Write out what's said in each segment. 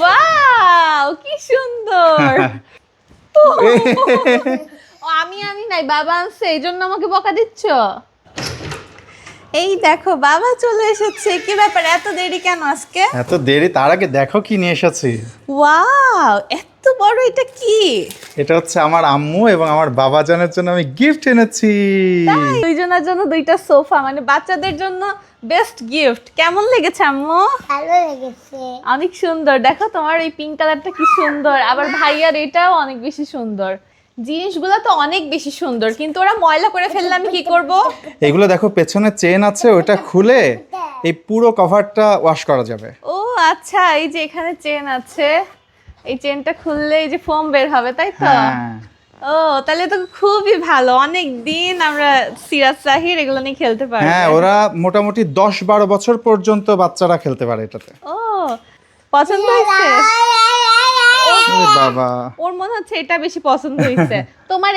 Wow কি সুন্দর। ও আমি আনি নাই, বাবা আনছে, এই জন্য আমাকে বকা দিচ্ছ। এই দেখো বাবা চলে এসেছে। কি ব্যাপার, এত দেরি কেন আজকে? এত দেরি? তার আগে দেখো কি নিয়ে এসেছি। ওয়াও এত বড়, এটা কি? এটা হচ্ছে আমার আম্মু এবং আমার বাবাজানের জন্য আমি গিফট এনেছি। তাই দুইজনের জন্য দুইটা সোফা, মানে বাচ্চাদের জন্য বেস্ট গিফট। কেমন লেগেছে আম্মু? ভালো লেগেছে। অনেক সুন্দর। দেখো তোমার এই পিঙ্ক কালারটা কি সুন্দর, আবার ভাইয়ার এটাও অনেক বেশি সুন্দর। জিনিসগুলো তো অনেক বেশি সুন্দর, কিন্তু ওরা ময়লা করে ফেললে আমি কি করব? এগুলো দেখো, পেছনে চেন আছে, ওটা খুলে এই পুরো কভারটা ওয়াশ করা যাবে। ও আচ্ছা, এই যে এখানে চেন আছে, এই চেনটা খুললে এই যে ফোম বের হবে, তাই তো? হ্যাঁ, ও তাহলে তো খুবই ভালো, অনেক দিন আমরা সিরাজ সাহির এগুলো নিয়ে খেলতে পারবো। হ্যাঁ, ওরা মোটামুটি 10-12 বছর পর্যন্ত বাচ্চারা খেলতে পারে এটাতে। ও পছন্দ হয়েছে? ওরে বাবা, ওর মনে হচ্ছে এটা বেশি পছন্দ হয়েছে। তোমার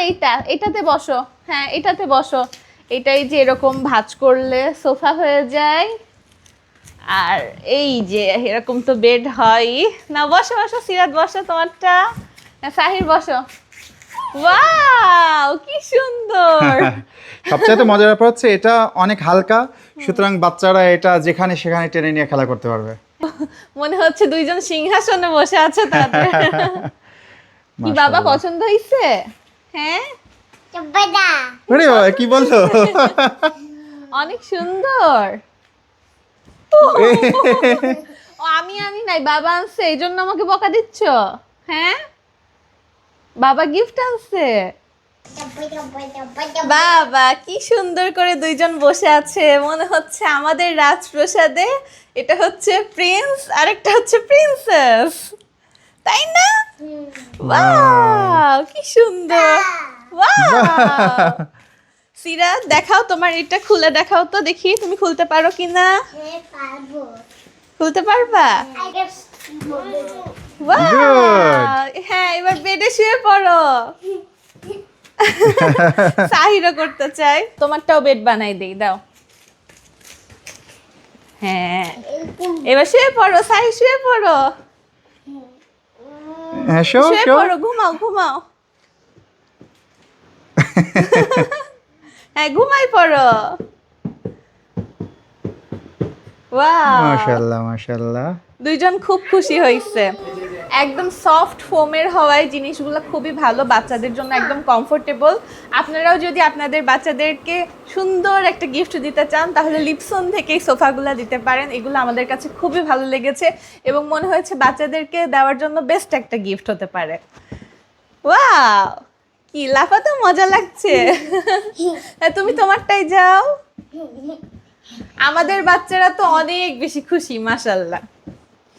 এটাতে বসো। হ্যাঁ এটাতে বসো। এটাই যে এরকম ভাঁজ করলে সোফা হয়ে যায়, আর এই যে এরকম তো বেড হয় না। বসো বসো সিরাত, বসো তোমারটা। না, সাহির বসো। ওয়াও কি সুন্দর। সবচাইতে মজার ব্যাপার হচ্ছে এটা অনেক হালকা, সুতরাং বাচ্চারা এটা যেখানে সেখানে টেনে নিয়ে খেলা করতে পারবে। মনে হচ্ছে দুইজন সিংহাসনে বসে আছে তাদের। কি বাবা মাশাআল্লাহ। পছন্দ হয়েছে? হ্যাঁ চব্বাদা। আরে বাবা, কি বলছো? অনেক সুন্দর। ও আমি আনি নাই, বাবা আনছে, এই জন্য আমাকে বকা দিচ্ছ? হ্যাঁ বাবা গিফট আনছে। বাবা কি সুন্দর করে দুইজন বসে আছে, মনে হচ্ছে আমাদের রাজপ্রাসাদে। এটা হচ্ছে প্রিন্স আর একটা হচ্ছে প্রিন্সেস, তাই না? ওয়াও কি সুন্দর। ওয়াও সিরাত দেখাও তোমার এটা খুলে দেখাও তো দেখি, তুমি খুলতে পারো কিনা। হ্যাঁ পারবো। খুলতে পারবা? Wow! হ্যাঁ এবার বেডে শুয়ে পড়ো। সাহিরও করতে চাই, তোমারটাও বেড বানাই দেই, দাও। হ্যাঁ এবার শুয়ে পড়ো, সাহি শুয়ে পড়ো। হ্যাঁ, শো শুয়ে শো। পড়ো, ঘুমাও ঘুমাও। হ্যাঁ ঘুমাই পড়ো। ওয়াও মাশাআল্লাহ মাশাআল্লাহ। দুইজন খুব খুশি হয়েছে। একদম সফট ফোমের হওয়ায় জিনিসগুলো খুবই ভালো, বাচ্চাদের জন্য একদম কমফোর্টেবল। আপনারাও যদি আপনাদের বাচ্চাদেরকে সুন্দর একটা গিফট দিতে চান তাহলে লিপসন থেকে এই সোফাগুলো দিতে পারেন। এগুলো আমাদের কাছে খুবই ভালো লেগেছে এবং মনে হয়েছে বাচ্চাদেরকে দেওয়ার জন্য বেস্ট একটা গিফট হতে পারে। ওয়াও কি লাফাতে মজা লাগছে। তুমি তোমারটাই যাও। আমাদের বাচ্চারা তো অনেক বেশি খুশি, মাশাআল্লাহ।